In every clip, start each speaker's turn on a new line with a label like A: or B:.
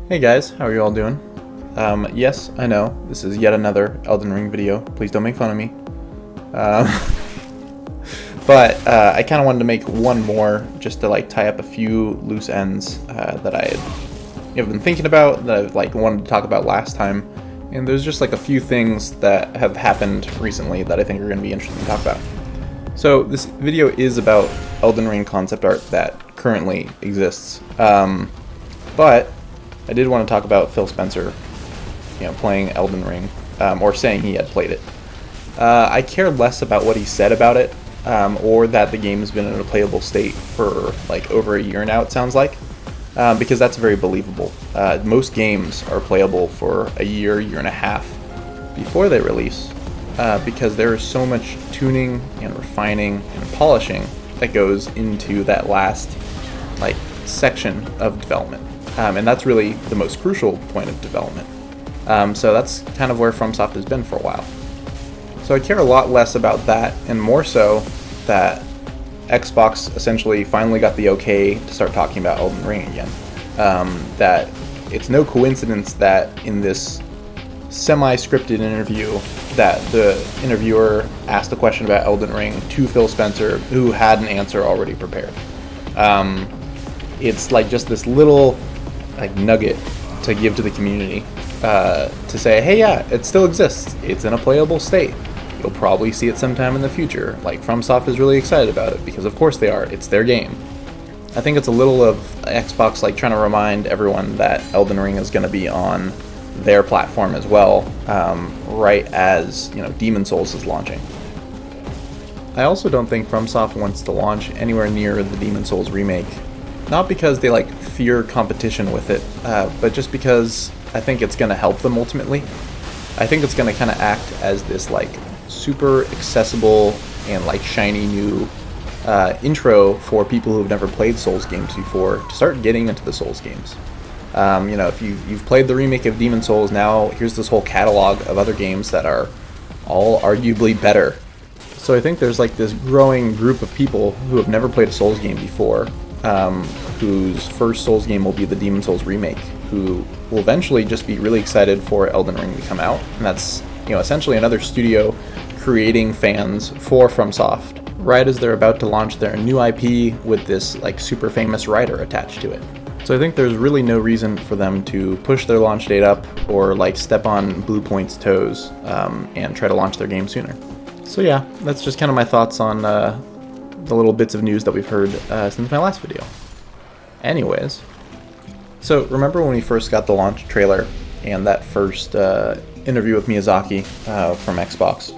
A: Hey guys, how are you all doing? Yes, I know, this is yet another Elden Ring video. Please don't make fun of me. Um, but I kind of wanted to make one more just to tie up a few loose ends that I had been thinking about, that I wanted to talk about last time. And there's just a few things that have happened recently that I think are going to be interesting to talk about. So this video is about Elden Ring concept art that currently exists. But I did want to talk about Phil Spencer, playing Elden Ring, or saying he had played it. I care less about what he said about it, or that the game has been in a playable state for over a year now, it sounds like, because that's very believable. Most games are playable for a year, year and a half before they release, because there is so much tuning and refining and polishing that goes into that last section of development. And that's really the most crucial point of development. So that's kind of where FromSoft has been for a while. So I care a lot less about that, and more so that Xbox essentially finally got the okay to start talking about Elden Ring again. That it's no coincidence that in this semi-scripted interview that the interviewer asked a question about Elden Ring to Phil Spencer, who had an answer already prepared. It's just this little nugget to give to the community, to say, hey, yeah, it still exists. It's in a playable state. You'll probably see it sometime in the future. FromSoft is really excited about it because, of course, they are. It's their game. I think it's a little of Xbox trying to remind everyone that Elden Ring is going to be on their platform as well, right as Demon Souls is launching. I also don't think FromSoft wants to launch anywhere near the Demon Souls remake. Not because they fear competition with it, but just because I think it's going to help them ultimately. I think it's going to kind of act as this super accessible and shiny new intro for people who've never played Souls games before to start getting into the Souls games. If you've played the remake of Demon Souls, now here's this whole catalog of other games that are all arguably better. So I think there's this growing group of people who have never played a Souls game before, whose first Souls game will be the Demon Souls remake, who will eventually just be really excited for Elden Ring to come out. And that's essentially another studio creating fans for FromSoft right as they're about to launch their new IP with this super famous writer attached to it. So I think there's really no reason for them to push their launch date up or step on Bluepoint's toes, and try to launch their game sooner. So yeah, that's just kind of my thoughts on the little bits of news that we've heard since my last video. Anyways, so remember when we first got the launch trailer and that first interview with Miyazaki from Xbox?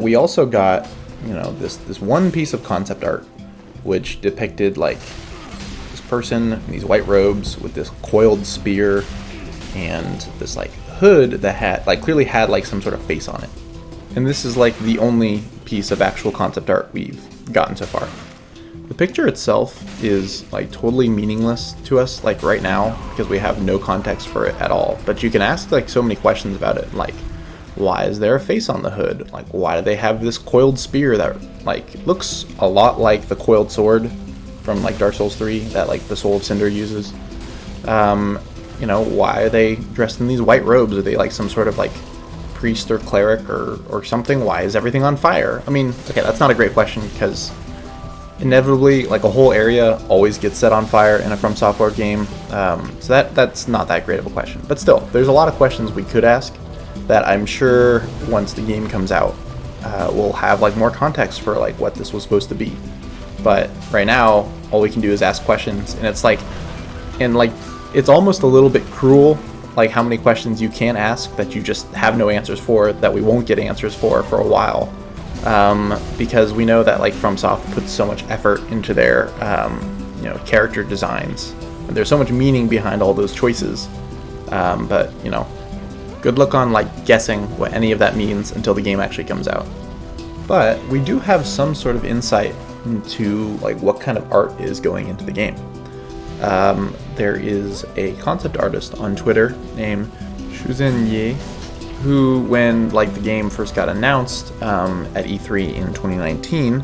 A: We also got this one piece of concept art which depicted this person in these white robes with this coiled spear and this hood that had clearly had some sort of face on it. And this is the only piece of actual concept art we've gotten so far. The picture itself is totally meaningless to us right now because we have no context for it at all. But you can ask so many questions about it, why is there a face on the hood? Why do they have this coiled spear that looks a lot like the coiled sword from Dark Souls 3 that the Soul of Cinder uses? Why are they dressed in these white robes? Are they some sort of priest or cleric or something? Why is everything on fire? I mean, okay, that's not a great question because inevitably a whole area always gets set on fire in a From Software game, so that's not that great of a question. But still, there's a lot of questions we could ask that I'm sure once the game comes out, we'll have more context for what this was supposed to be. But right now, all we can do is ask questions, and it's it's almost a little bit cruel how many questions you can ask that you just have no answers for, that we won't get answers for a while, because we know that FromSoft puts so much effort into their character designs, and there's so much meaning behind all those choices, but good luck on guessing what any of that means until the game actually comes out. But we do have some sort of insight into what kind of art is going into the game. There is a concept artist on Twitter named Zhouxin Ye, who, when the game first got announced at E3 in 2019,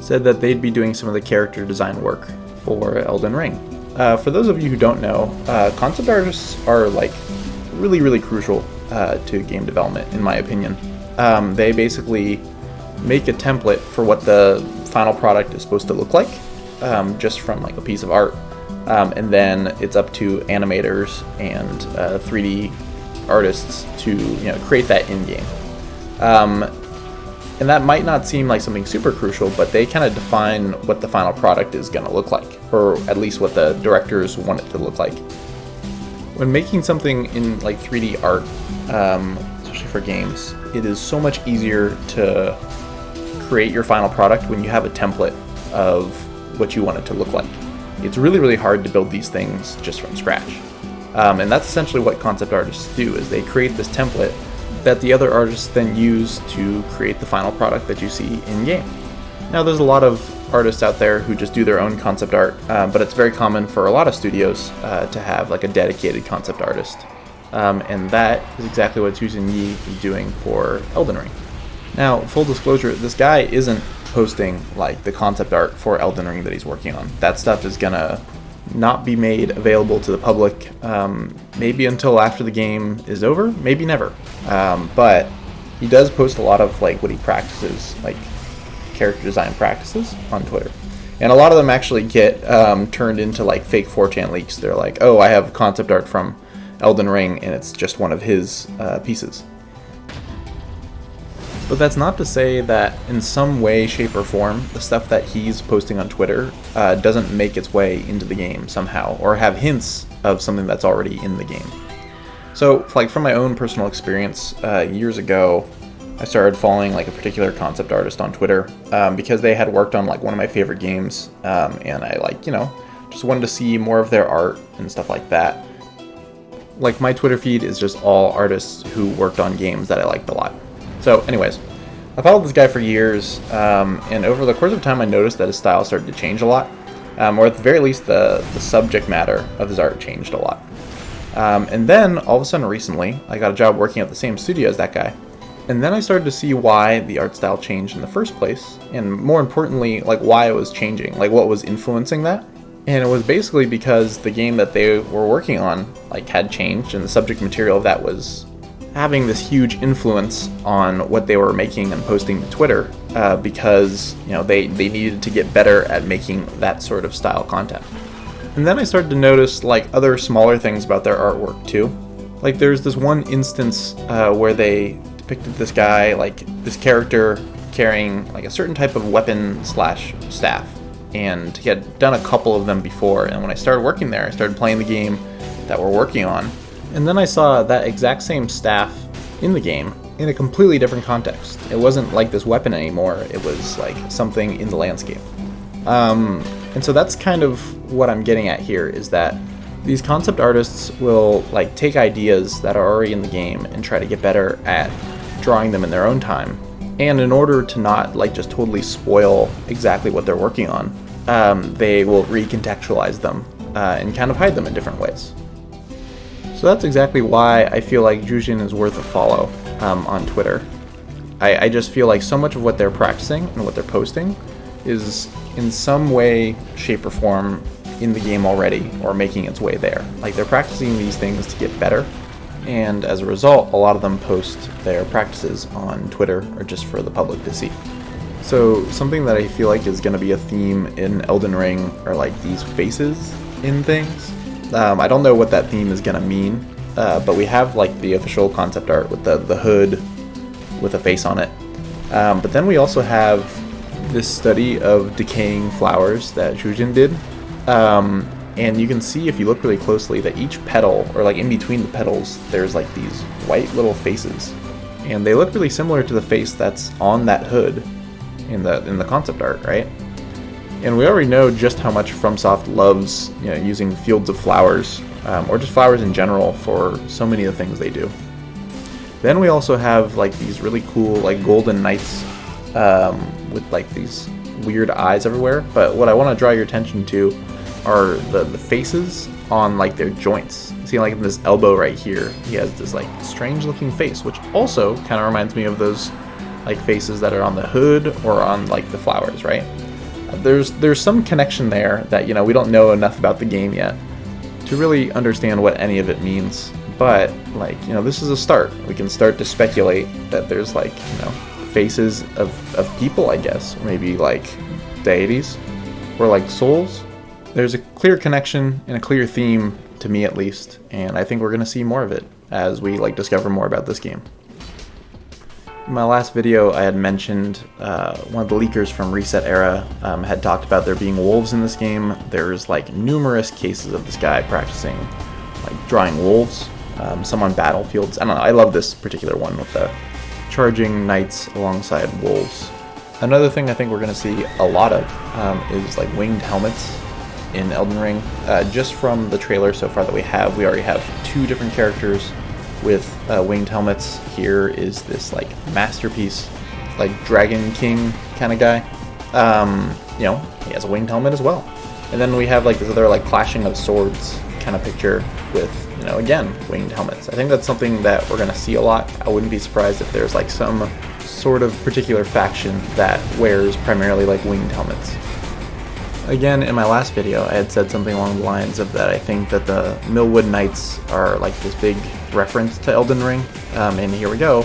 A: said that they'd be doing some of the character design work for Elden Ring. For those of you who don't know, concept artists are like really crucial to game development, in my opinion. They basically make a template for what the final product is supposed to look like, just from like a piece of art, and then it's up to animators and 3D artists to create that in game. And that might not seem like something super crucial, but they kind of define what the final product is going to look like, or at least what the directors want it to look like. When making something in like 3D art, especially for games, it is so much easier to create your final product when you have a template of what you want it to look like. It's really hard to build these things just from scratch. And that's essentially what concept artists do, is they create this template that the other artists then use to create the final product that you see in-game. Now, there's a lot of artists out there who just do their own concept art, but it's very common for a lot of studios to have like a dedicated concept artist. And that is exactly what Zhouxin Ye is doing for Elden Ring. Now, full disclosure, this guy isn't posting like the concept art for Elden Ring that he's working on. That stuff is gonna not be made available to the public, maybe until after the game is over, maybe never. But he does post a lot of like what he practices, like character design practices on Twitter. And a lot of them actually get turned into like fake 4chan leaks. They're like, oh, I have concept art from Elden Ring, and it's just one of his pieces. But that's not to say that in some way, shape, or form, the stuff that he's posting on Twitter doesn't make its way into the game somehow, or have hints of something that's already in the game. So, like from my own personal experience, years ago, I started following like a particular concept artist on Twitter because they had worked on like one of my favorite games, and I just wanted to see more of their art and stuff like that. Like my Twitter feed is just all artists who worked on games that I liked a lot. So anyways, I followed this guy for years, and over the course of time I noticed that his style started to change a lot, or at the very least the subject matter of his art changed a lot. And then all of a sudden recently, I got a job working at the same studio as that guy. And then I started to see why the art style changed in the first place, and more importantly, like why it was changing, like what was influencing that. And it was basically because the game that they were working on like had changed, and the subject material of that was having this huge influence on what they were making and posting to Twitter, because they needed to get better at making that sort of style content. And then I started to notice like other smaller things about their artwork too. Like there's this one instance where they depicted this guy, like this character carrying like a certain type of weapon / staff, and he had done a couple of them before. And when I started working there, I started playing the game that we're working on. And then I saw that exact same staff in the game in a completely different context. It wasn't like this weapon anymore, it was like something in the landscape. And so that's kind of what I'm getting at here, is that these concept artists will like take ideas that are already in the game and try to get better at drawing them in their own time. And in order to not like just totally spoil exactly what they're working on, they will recontextualize them and kind of hide them in different ways. So that's exactly why I feel like Zhouxin is worth a follow on Twitter. I just feel like so much of what they're practicing and what they're posting is in some way, shape, or form in the game already, or making its way there. Like they're practicing these things to get better, and as a result, a lot of them post their practices on Twitter or just for the public to see. So something that I feel like is going to be a theme in Elden Ring are like these faces in things. I don't know what that theme is going to mean, but we have like the official concept art with the hood with a face on it. But then we also have this study of decaying flowers that Zhouxin did. And you can see if you look really closely that each petal, or like in between the petals, there's like these white little faces. And they look really similar to the face that's on that hood in the concept art, right? And we already know just how much FromSoft loves using fields of flowers, or just flowers in general, for so many of the things they do. Then we also have like these really cool like golden knights with like these weird eyes everywhere. But what I want to draw your attention to are the faces on like their joints. See, like in this elbow right here, he has this like strange looking face, which also kind of reminds me of those like faces that are on the hood or on like the flowers, right? there's some connection there that, you know, we don't know enough about the game yet to really understand what any of it means. But, like, you know, this is a start. We can start to speculate that there's, like, you know, faces of people, I guess, or maybe like deities or like souls. There's a clear connection and a clear theme, to me at least, and I think we're gonna see more of it as we like discover more about this game. In my last video, I had mentioned one of the leakers from Reset Era had talked about there being wolves in this game. There's like numerous cases of this guy practicing like drawing wolves, some on battlefields. I don't know, I love this particular one with the charging knights alongside wolves. Another thing I think we're going to see a lot of is like winged helmets in Elden Ring. Just from the trailer so far that we already have 2 different characters with winged helmets. Here is this like masterpiece, like Dragon King kind of guy. You know, he has a winged helmet as well. And then we have like this other like clashing of swords kind of picture with, you know, again, winged helmets. I think that's something that we're going to see a lot. I wouldn't be surprised if there's like some sort of particular faction that wears primarily like winged helmets. Again, in my last video, I had said something along the lines of that I think that the Millwood Knights are like this big reference to Elden Ring, and here we go.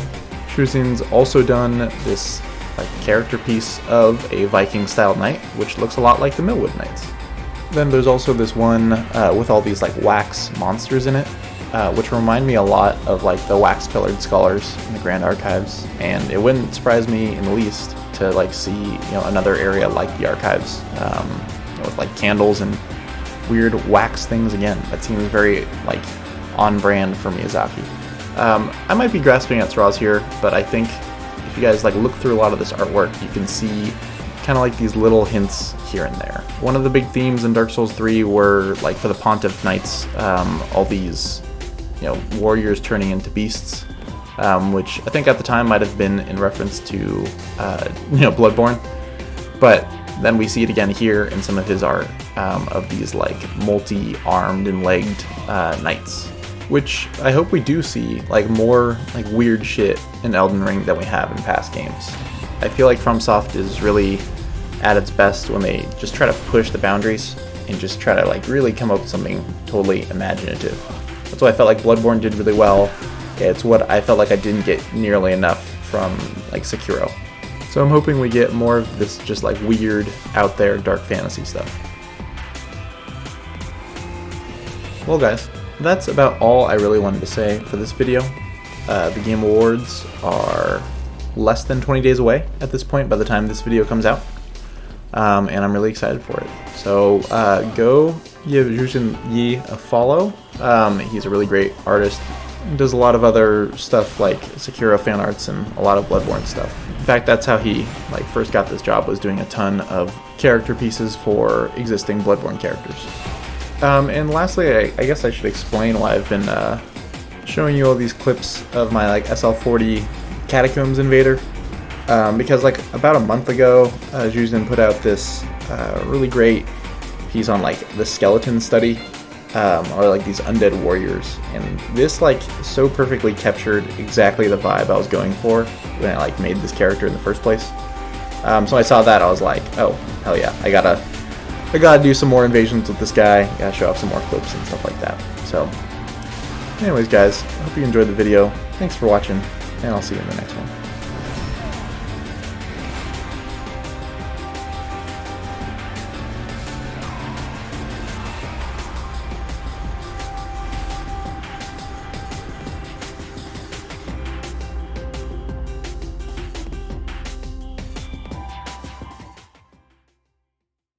A: Zhouxin's also done this like character piece of a Viking-style knight, which looks a lot like the Millwood Knights. Then there's also this one with all these like wax monsters in it, which remind me a lot of like the wax-colored scholars in the Grand Archives, and it wouldn't surprise me in the least to like see, you know, another area like the archives, you know, with like candles and weird wax things again. That seems very like on brand for Miyazaki. I might be grasping at straws here, but I think if you guys like look through a lot of this artwork, you can see kind of like these little hints here and there. One of the big themes in Dark Souls 3 were like for the Pontiff Knights, all these, you know, warriors turning into beasts, which I think at the time might have been in reference to, you know, Bloodborne. But then we see it again here in some of his art of these like multi-armed and legged knights, which I hope we do see like more like weird shit in Elden Ring than we have in past games. I feel like FromSoft is really at its best when they just try to push the boundaries and just try to like really come up with something totally imaginative. That's what I felt like Bloodborne did really well. It's what I felt like I didn't get nearly enough from like Sekiro. So I'm hoping we get more of this just like weird, out there, dark fantasy stuff. Well guys, that's about all I really wanted to say for this video. The Game Awards are less than 20 days away at this point by the time this video comes out, and I'm really excited for it. So go give Zhouxin Ye a follow. He's a really great artist. He does a lot of other stuff like Sekiro fan arts and a lot of Bloodborne stuff. In fact, that's how he like first got this job, was doing a ton of character pieces for existing Bloodborne characters. And lastly, I guess I should explain why I've been showing you all these clips of my like SL40 Catacombs Invader, because like about a month ago, Zhouxin put out this really great piece on like the skeleton study, or like these undead warriors, and this like so perfectly captured exactly the vibe I was going for when I like made this character in the first place. So I saw that, I was like, oh hell yeah, I gotta do some more invasions with this guy, gotta show off some more clips and stuff like that. So anyways guys, I hope you enjoyed the video, thanks for watching, and I'll see you in the next one.